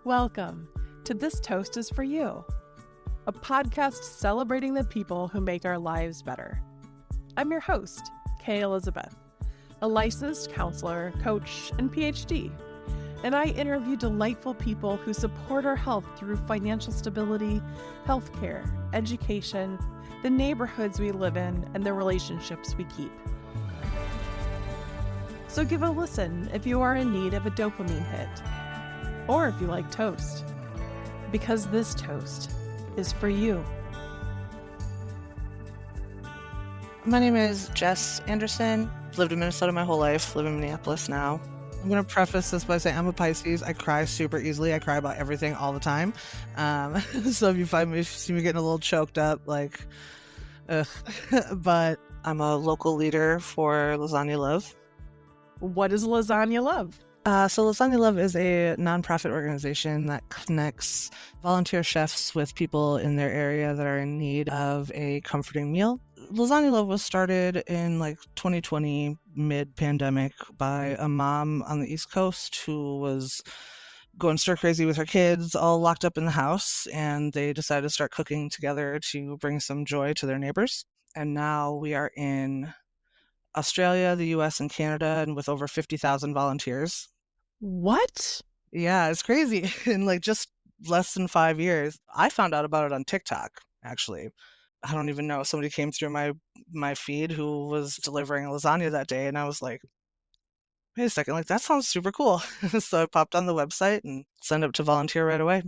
Welcome to This Toast is For You, a podcast celebrating the people who make our lives better. I'm your host, Kay Elizabeth, a licensed counselor, coach, and PhD, and I interview delightful people who support our health through financial stability, healthcare, education, the neighborhoods we live in, and the relationships we keep. So give a listen if you are in need of a dopamine hit, or if you like toast, because this toast is for you. My name is Jess Anderson. I've lived in Minnesota my whole life, live in Minneapolis now. I'm going to preface this by saying I'm a Pisces. I cry super easily. I cry about everything all the time. So if you see me getting a little choked up, ugh. But I'm a local leader for Lasagna Love. What is Lasagna Love? So Lasagna Love is a nonprofit organization that connects volunteer chefs with people in their area that are in need of a comforting meal. Lasagna Love was started in 2020, mid-pandemic, by a mom on the East Coast who was going stir crazy with her kids, all locked up in the house, and they decided to start cooking together to bring some joy to their neighbors. And now we are in Australia, the US, and Canada, and with over 50,000 volunteers. What? Yeah, it's crazy. In just less than 5 years. I found out about it on TikTok, actually. I don't even know. Somebody came through my feed who was delivering lasagna that day, and I was like, wait a second, that sounds super cool. So I popped on the website and signed up to volunteer right away.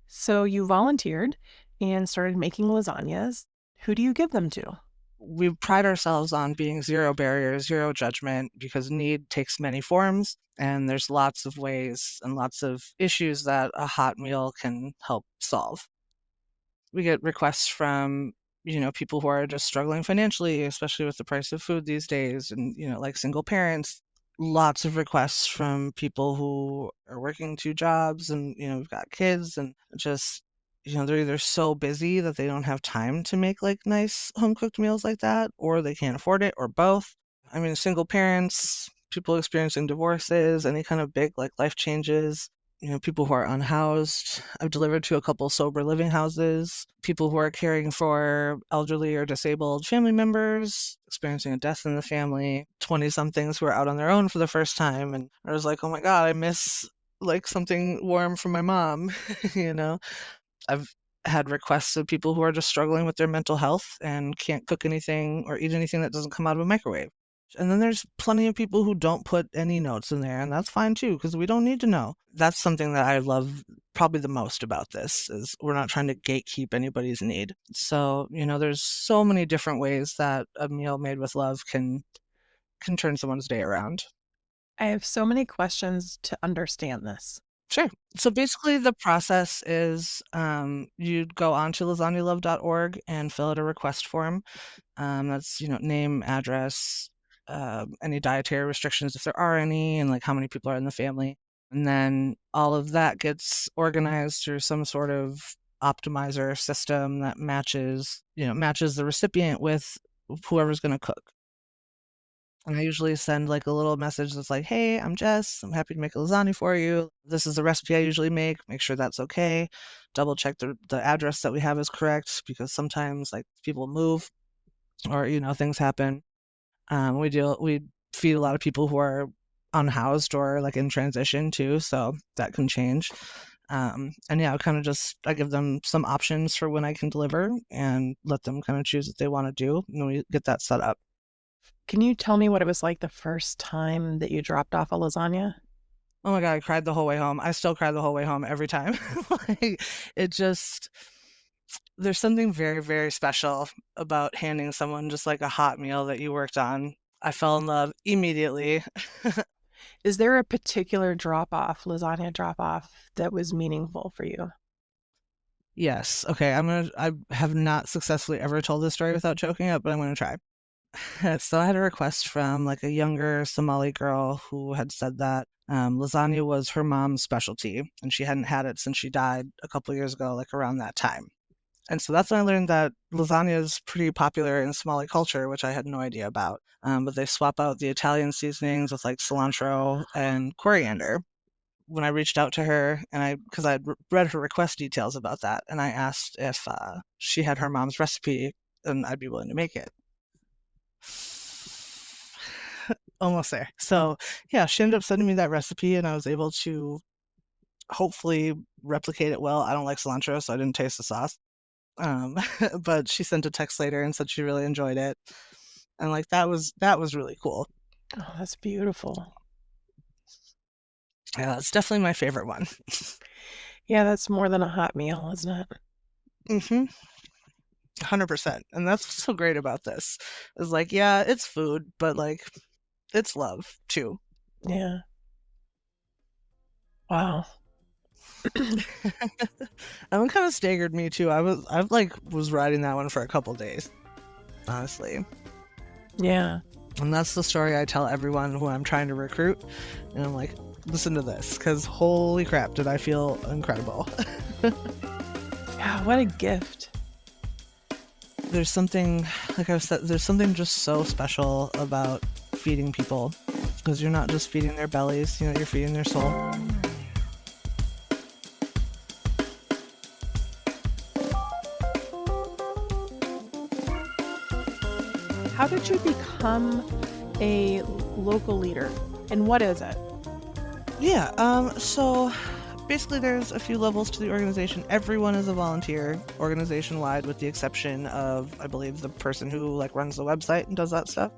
So you volunteered and started making lasagnas. Who do you give them to? We pride ourselves on being zero barriers, zero judgment, because need takes many forms, and there's lots of ways and lots of issues that a hot meal can help solve. We get requests from, people who are just struggling financially, especially with the price of food these days, and, single parents. Lots of requests from people who are working 2 jobs and, we've got kids and just, they're either so busy that they don't have time to make nice home cooked meals like that, or they can't afford it, or both. I mean, single parents, people experiencing divorces, any kind of big life changes, people who are unhoused. I've delivered to a couple sober living houses, people who are caring for elderly or disabled family members, experiencing a death in the family, 20-somethings who are out on their own for the first time. And I was like, oh my God, I miss something warm from my mom, I've had requests of people who are just struggling with their mental health and can't cook anything or eat anything that doesn't come out of a microwave. And then there's plenty of people who don't put any notes in there, and that's fine too, because we don't need to know. That's something that I love probably the most about this, is we're not trying to gatekeep anybody's need. So, there's so many different ways that a meal made with love can turn someone's day around. I have so many questions to understand this. Sure. So basically the process is you'd go onto lasagnalove.org and fill out a request form. That's, name, address, any dietary restrictions if there are any, and how many people are in the family. And then all of that gets organized through some sort of optimizer system that matches the recipient with whoever's going to cook. And I usually send a little message that's like, hey, I'm Jess. I'm happy to make a lasagna for you. This is the recipe I usually make. Make sure that's okay. Double check the address that we have is correct, because sometimes people move or, things happen. We feed a lot of people who are unhoused or in transition too. So that can change. And yeah, I give them some options for when I can deliver and let them kind of choose what they want to do. And we get that set up. Can you tell me what it was like the first time that you dropped off a lasagna? Oh my God, I cried the whole way home. I still cry the whole way home every time. There's something very, very special about handing someone just a hot meal that you worked on. I fell in love immediately. Is there a particular lasagna drop-off that was meaningful for you? Yes. Okay, I have not successfully ever told this story without choking up, but I'm gonna try. So I had a request from a younger Somali girl who had said that lasagna was her mom's specialty, and she hadn't had it since she died a couple years ago, around that time. And so that's when I learned that lasagna is pretty popular in Somali culture, which I had no idea about. But they swap out the Italian seasonings with cilantro and coriander. when I reached out to her, and because I'd read her request details about that, and I asked if she had her mom's recipe and I'd be willing to make it. Almost there. So yeah, she ended up sending me that recipe, and I was able to hopefully replicate it well. I don't like cilantro, so I didn't taste the sauce. But she sent a text later and said she really enjoyed it, and like that was really cool. Oh, that's beautiful. Yeah, it's definitely my favorite one. Yeah, that's more than a hot meal, isn't it? 100%. And that's what's so great about this. Is like, yeah, it's food, but like it's love too. Yeah. Wow. That one kind of staggered me too. I was riding that one for a couple days, honestly. Yeah. And that's the story I tell everyone who I'm trying to recruit. And I'm like, listen to this, because holy crap, did I feel incredible. Yeah, what a gift. There's something, like I said, there's something just so special about feeding people, because you're not just feeding their bellies, you're feeding their soul. How did you become a local leader, and what is it? Yeah, so basically there's a few levels to the organization. Everyone is a volunteer organization-wide, with the exception of, I believe, the person who runs the website and does that stuff.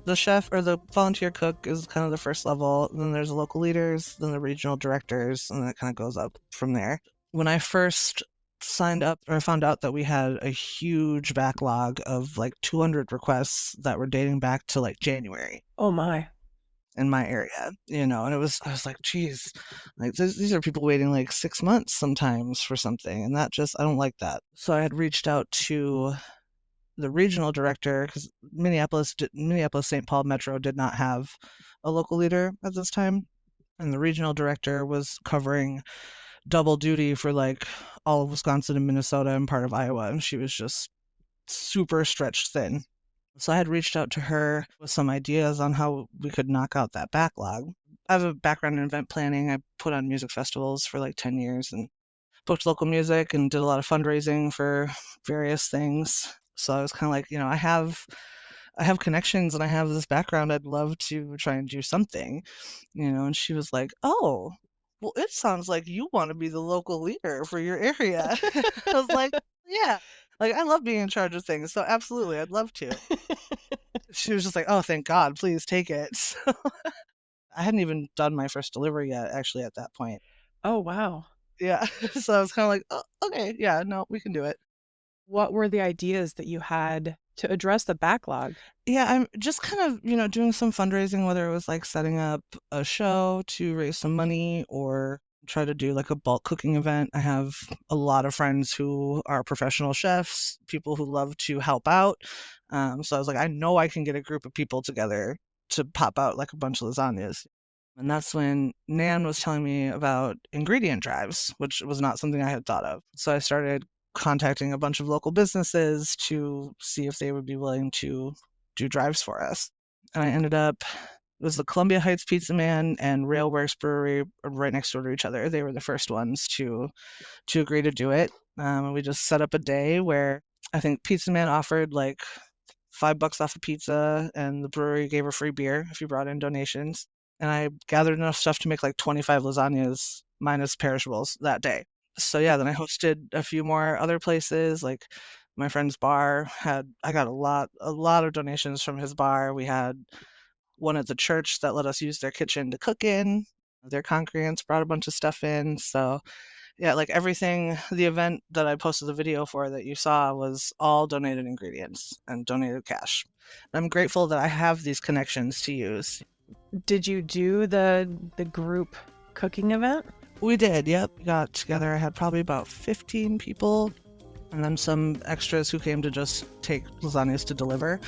The chef or the volunteer cook is kind of the first level. Then there's the local leaders, then the regional directors, and then it kind of goes up from there. When I first signed up, or I found out that we had a huge backlog of 200 requests that were dating back to January. Oh my. In my area, and I was like, geez, these are people waiting 6 months sometimes for something, and that I don't like that. So I had reached out to the regional director, because Minneapolis-St. Paul Metro did not have a local leader at this time, and the regional director was covering double duty for all of Wisconsin and Minnesota and part of Iowa, and she was just super stretched thin. So I had reached out to her with some ideas on how we could knock out that backlog. I have a background in event planning. I put on music festivals for 10 years and booked local music and did a lot of fundraising for various things. So I was kind of I have connections and I have this background. I'd love to try and do something, and she was like, oh, well, it sounds like you want to be the local leader for your area. I was like, yeah, I love being in charge of things. So absolutely, I'd love to. She was just like, oh, thank God, please take it. So I hadn't even done my first delivery yet, actually, at that point. Oh, wow. Yeah. So I was kind of like, oh, okay, yeah, no, we can do it. What were the ideas that you had to address the backlog? Yeah, I'm just kind of, doing some fundraising, whether it was setting up a show to raise some money or try to do a bulk cooking event. I have a lot of friends who are professional chefs, people who love to help out. So I was like, I know I can get a group of people together to pop out a bunch of lasagnas. And that's when Nan was telling me about ingredient drives, which was not something I had thought of. So I started contacting a bunch of local businesses to see if they would be willing to do drives for us. And I ended up, it was the Columbia Heights Pizza Man and Railworks Brewery right next door to each other. They were the first ones to agree to do it. And we just set up a day where I think Pizza Man offered $5 off a pizza, and the brewery gave a free beer if you brought in donations. And I gathered enough stuff to make 25 lasagnas minus perishables that day. So yeah, then I hosted a few more other places, my friend's bar I got a lot of donations from his bar. We had one at the church that let us use their kitchen to cook in. Their congregants brought a bunch of stuff in. So yeah, everything, the event that I posted the video for that you saw was all donated ingredients and donated cash. And I'm grateful that I have these connections to use. Did you do the group cooking event? We did, yep. We got together. I had probably about 15 people, and then some extras who came to just take lasagnas to deliver.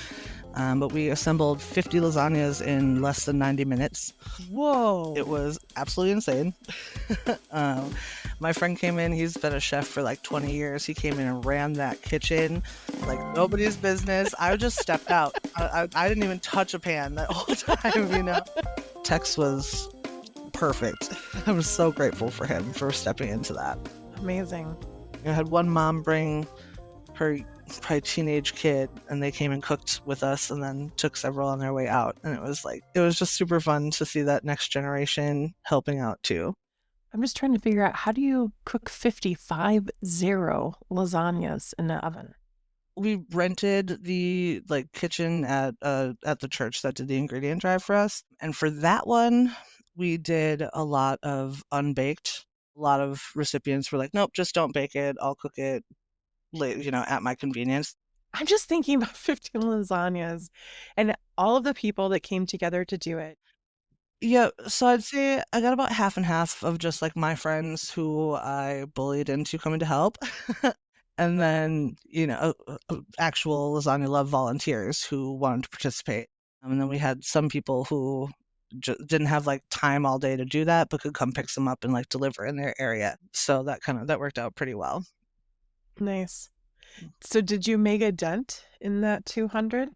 But we assembled 50 lasagnas in less than 90 minutes. Whoa. It was absolutely insane. My friend came in. He's been a chef for 20 years. He came in and ran that kitchen like nobody's business. I just stepped out. I didn't even touch a pan that whole time, Tex was perfect. I was so grateful for him for stepping into that. Amazing. I had one mom bring her probably teenage kid, and they came and cooked with us and then took several on their way out. And it was just super fun to see that next generation helping out too. I'm just trying to figure out, how do you cook 55 lasagnas in the oven? We rented the kitchen at the church that did the ingredient drive for us. And for that one, we did a lot of unbaked. A lot of recipients were like, nope, just don't bake it. I'll cook it late, at my convenience. I'm just thinking about 15 lasagnas and all of the people that came together to do it. Yeah, so I'd say I got about half and half of just like my friends who I bullied into coming to help. And then, actual Lasagna Love volunteers who wanted to participate. And then we had some people who didn't have like time all day to do that, but could come pick some up and like deliver in their area. So that worked out pretty well. Nice. So did you make a dent in that 200?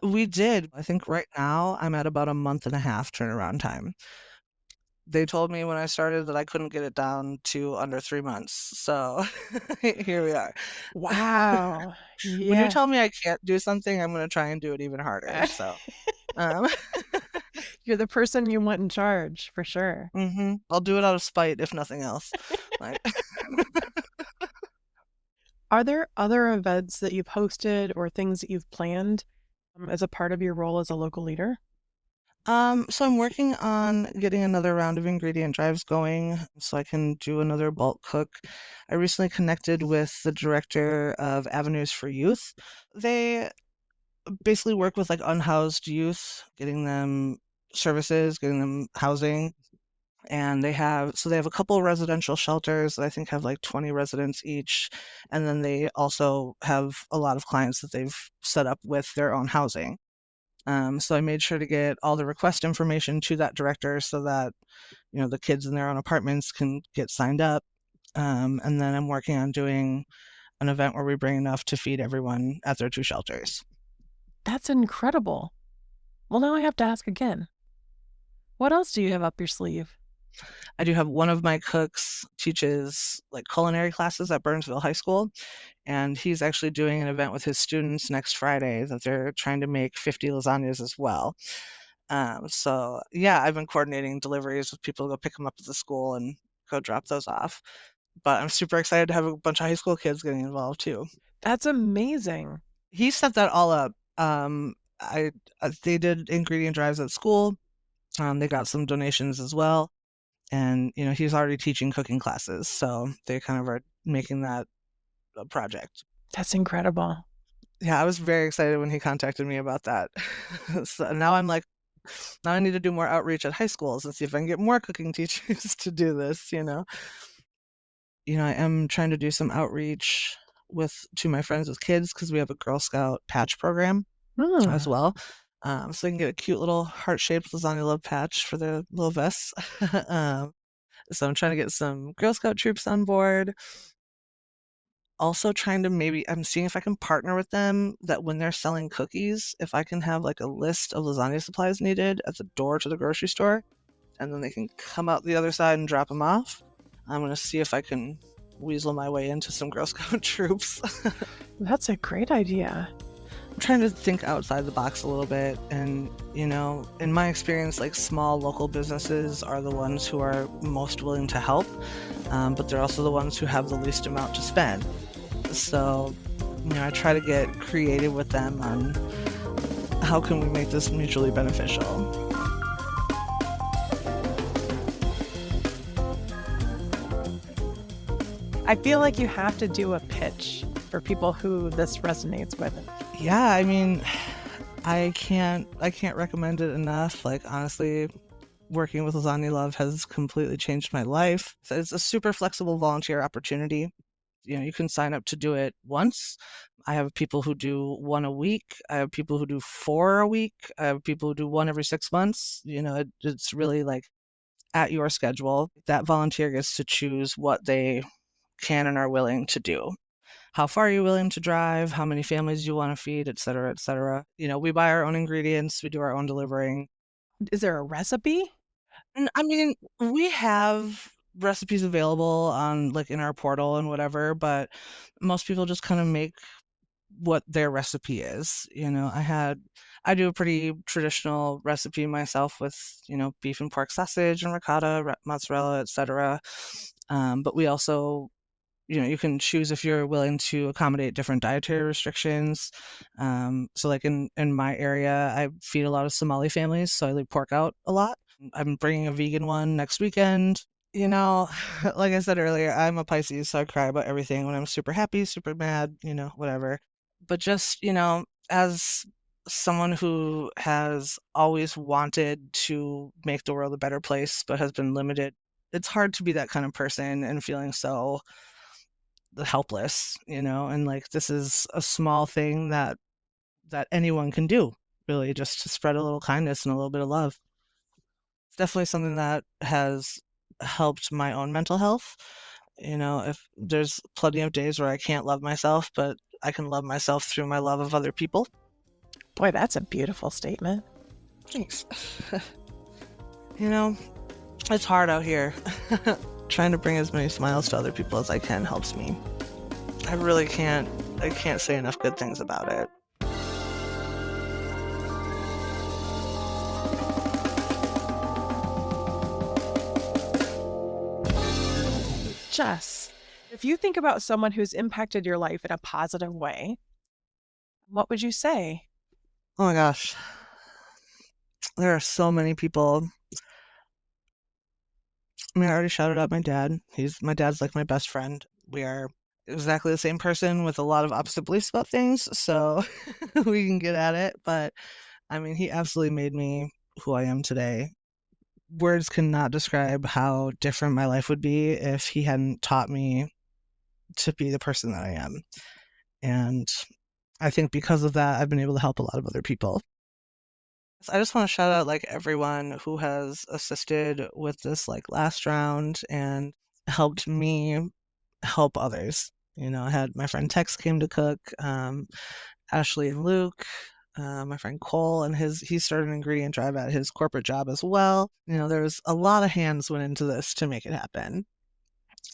We did. I think right now I'm at about a month and a half turnaround time. They told me when I started that I couldn't get it down to under 3 months. So here we are. Wow. When you Yeah. tell me I can't do something, I'm gonna try and do it even harder. So, um, You're the person you want in charge, for sure. I'll do it out of spite if nothing else. Like, Are there other events that you've hosted or things that you've planned as a part of your role as a local leader? so I'm working on getting another round of ingredient drives going so I can do another bulk cook. I recently connected with the director of Avenues for Youth. They basically work with like unhoused youth, getting them services, getting them housing. And they have a couple residential shelters that I think have like 20 residents each. And then they also have a lot of clients that they've set up with their own housing. So I made sure to get all the request information to that director so that, the kids in their own apartments can get signed up. And then I'm working on doing an event where we bring enough to feed everyone at their two shelters. That's incredible. Well, now I have to ask again. What else do you have up your sleeve? I do have one of my cooks teaches like culinary classes at Burnsville High School, and he's actually doing an event with his students next Friday that they're trying to make 50 lasagnas as well. So yeah, I've been coordinating deliveries with people to go pick them up at the school and go drop those off. But I'm super excited to have a bunch of high school kids getting involved too. That's amazing. He set that all up. I They did ingredient drives at school. They got some donations as well. And, he's already teaching cooking classes, so they kind of are making that a project. That's incredible. Yeah, I was very excited when he contacted me about that. So now I'm like, now I need to do more outreach at high schools and see if I can get more cooking teachers to do this. I am trying to do some outreach to my friends with kids because we have a Girl Scout patch program as Hmm. well. So they can get a cute little heart-shaped Lasagna Love patch for their little vests. um, So I'm trying to get some Girl Scout troops on board. Also trying to I'm seeing if I can partner with them that when they're selling cookies, if I can have like a list of lasagna supplies needed at the door to the grocery store, and then they can come out the other side and drop them off. I'm going to see if I can weasel my way into some Girl Scout troops. That's a great idea. I'm trying to think outside the box a little bit. And, in my experience, like small local businesses are the ones who are most willing to help, but they're also the ones who have the least amount to spend. So, I try to get creative with them on how can we make this mutually beneficial. I feel like you have to do a pitch for people who this resonates with. Yeah, I mean, I can't recommend it enough. Like honestly, working with Lasagna Love has completely changed my life. So it's a super flexible volunteer opportunity. You can sign up to do it once. I have people who do one a week. I have people who do 4 a week. I have people who do one every 6 months. It's really like at your schedule. That volunteer gets to choose what they can and are willing to do. How far are you willing to drive? How many families you want to feed, et cetera, et cetera. We buy our own ingredients. We do our own delivering. Is there a recipe? And I mean, we have recipes available on like in our portal and whatever, but most people just kind of make what their recipe is. I do a pretty traditional recipe myself with, beef and pork sausage and ricotta, mozzarella, etc. But we also, you can choose if you're willing to accommodate different dietary restrictions. So like in my area, I feed a lot of Somali families, so I leave pork out a lot. I'm bringing a vegan one next weekend. You know, like I said earlier, I'm a Pisces, so I cry about everything when I'm super happy, super mad, whatever. But just, as someone who has always wanted to make the world a better place, but has been limited, it's hard to be that kind of person and feeling so helpless, and like this is a small thing that anyone can do, really, just to spread a little kindness and a little bit of love. It's definitely something that has helped my own mental health. If there's plenty of days where I can't love myself, but I can love myself through my love of other people. Boy, that's a beautiful statement. Thanks. It's hard out here. Trying to bring as many smiles to other people as I can helps me. I can't say enough good things about it. Jess, if you think about someone who's impacted your life in a positive way, what would you say? Oh my gosh. There are so many people. I mean, I already shouted out my dad. My dad's like my best friend. We are exactly the same person with a lot of opposite beliefs about things, so we can get at it. But I mean, he absolutely made me who I am today. Words cannot describe how different my life would be if he hadn't taught me to be the person that I am. And I think because of that, I've been able to help a lot of other people. I just want to shout out like everyone who has assisted with this like last round and helped me help others. I had my friend Tex came to cook, Ashley and Luke, my friend Cole, and he started an ingredient drive at his corporate job as well. There was a lot of hands went into this to make it happen.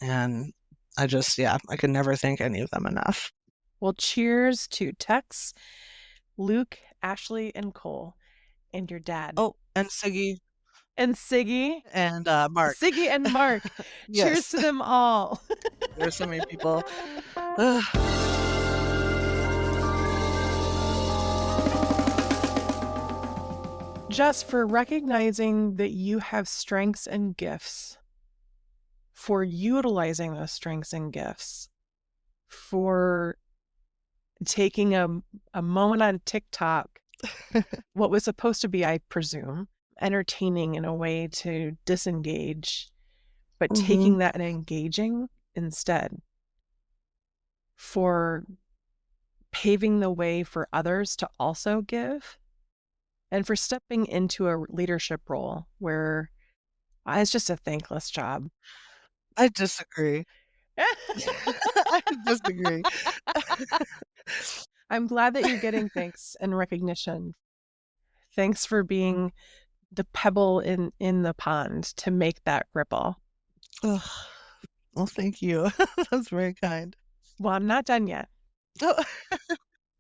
And I can never thank any of them enough. Well, cheers to Tex, Luke, Ashley, and Cole, and your dad. Oh, and Siggy. And Siggy. And Mark. Siggy and Mark. Yes. Cheers to them all. There's so many people. Just for recognizing that you have strengths and gifts, for utilizing those strengths and gifts, for taking a moment on TikTok, what was supposed to be, I presume, entertaining in a way to disengage, but taking that and engaging instead, for paving the way for others to also give, and for stepping into a leadership role where it's just a thankless job. I disagree. I disagree. I'm glad that you're getting thanks and recognition. Thanks for being the pebble in the pond to make that ripple. Oh, well, thank you. That's very kind. Well, I'm not done yet. Oh.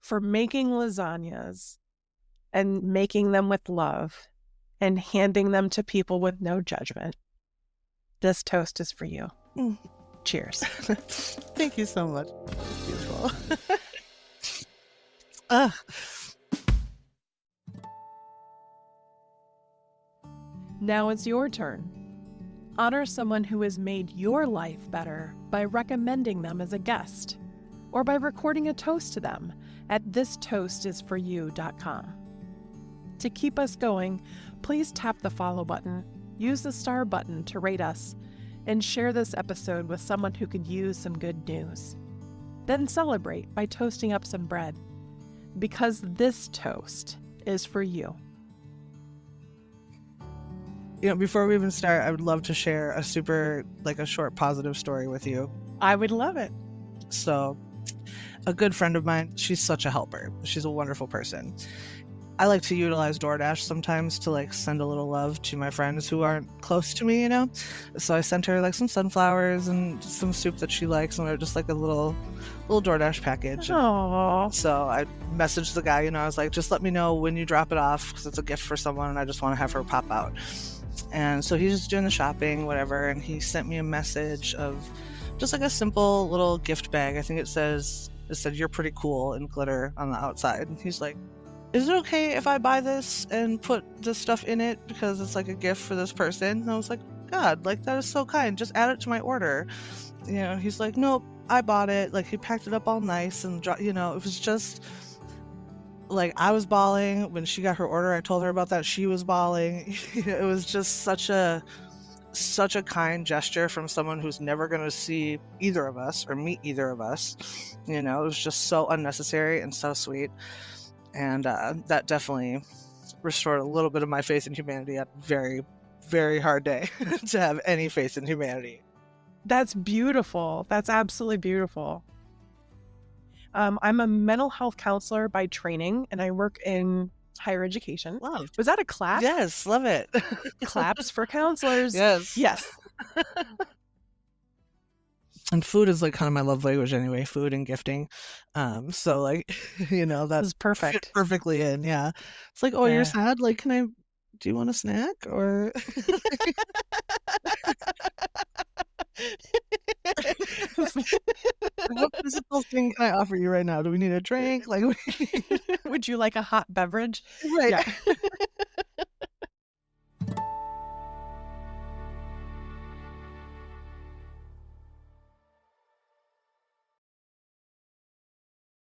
For making lasagnas and making them with love and handing them to people with no judgment. This toast is for you. Cheers. Thank you so much. That's beautiful. Now it's your turn. Honor someone who has made your life better by recommending them as a guest or by recording a toast to them at thistoastisforyou.com. To keep us going, please tap the follow button, use the star button to rate us, and share this episode with someone who could use some good news. Then celebrate by toasting up some bread, because this toast is for you. Before we even start, I would love to share a short positive story with you. I would love it. So, a good friend of mine, she's such a helper. She's a wonderful person. I like to utilize DoorDash sometimes to like send a little love to my friends who aren't close to me, you know? So I sent her like some sunflowers and some soup that she likes, and they're just like a little DoorDash package. Oh, So I messaged the guy, you know, I was like, just let me know when you drop it off because it's a gift for someone and I just want to have her pop out. And so he's just doing the shopping, whatever, and he sent me a message of just like a simple little gift bag. I think it said "You're pretty cool" in glitter on the outside. And he's like, "Is it okay if I buy this and put this stuff in it because it's like a gift for this person?" And I was like, "God, like that is so kind. Just add it to my order." You know, he's like, "Nope, I bought it." Like he packed it up all nice and you know, it was just like I was bawling when she got her order. I told her about that. She was bawling. It was just such a kind gesture from someone who's never going to see either of us or meet either of us. You know, it was just so unnecessary and so sweet. And that definitely restored a little bit of my faith in humanity on a very, very hard day to have any faith in humanity. that's beautiful. That's absolutely beautiful. I'm a mental health counselor by training, and I work in higher education. Love. Was that a clap? Yes, love it. Claps for counselors. Yes. Yes. And food is like kind of my love language anyway, food and gifting. So like, you know, This that is perfect. fit perfectly in. Yeah. It's like, oh, Yeah. you're sad? Like, do you want a snack? Or what physical thing can I offer you right now? Do we need a drink? Like, Would you like a hot beverage? right. Yeah.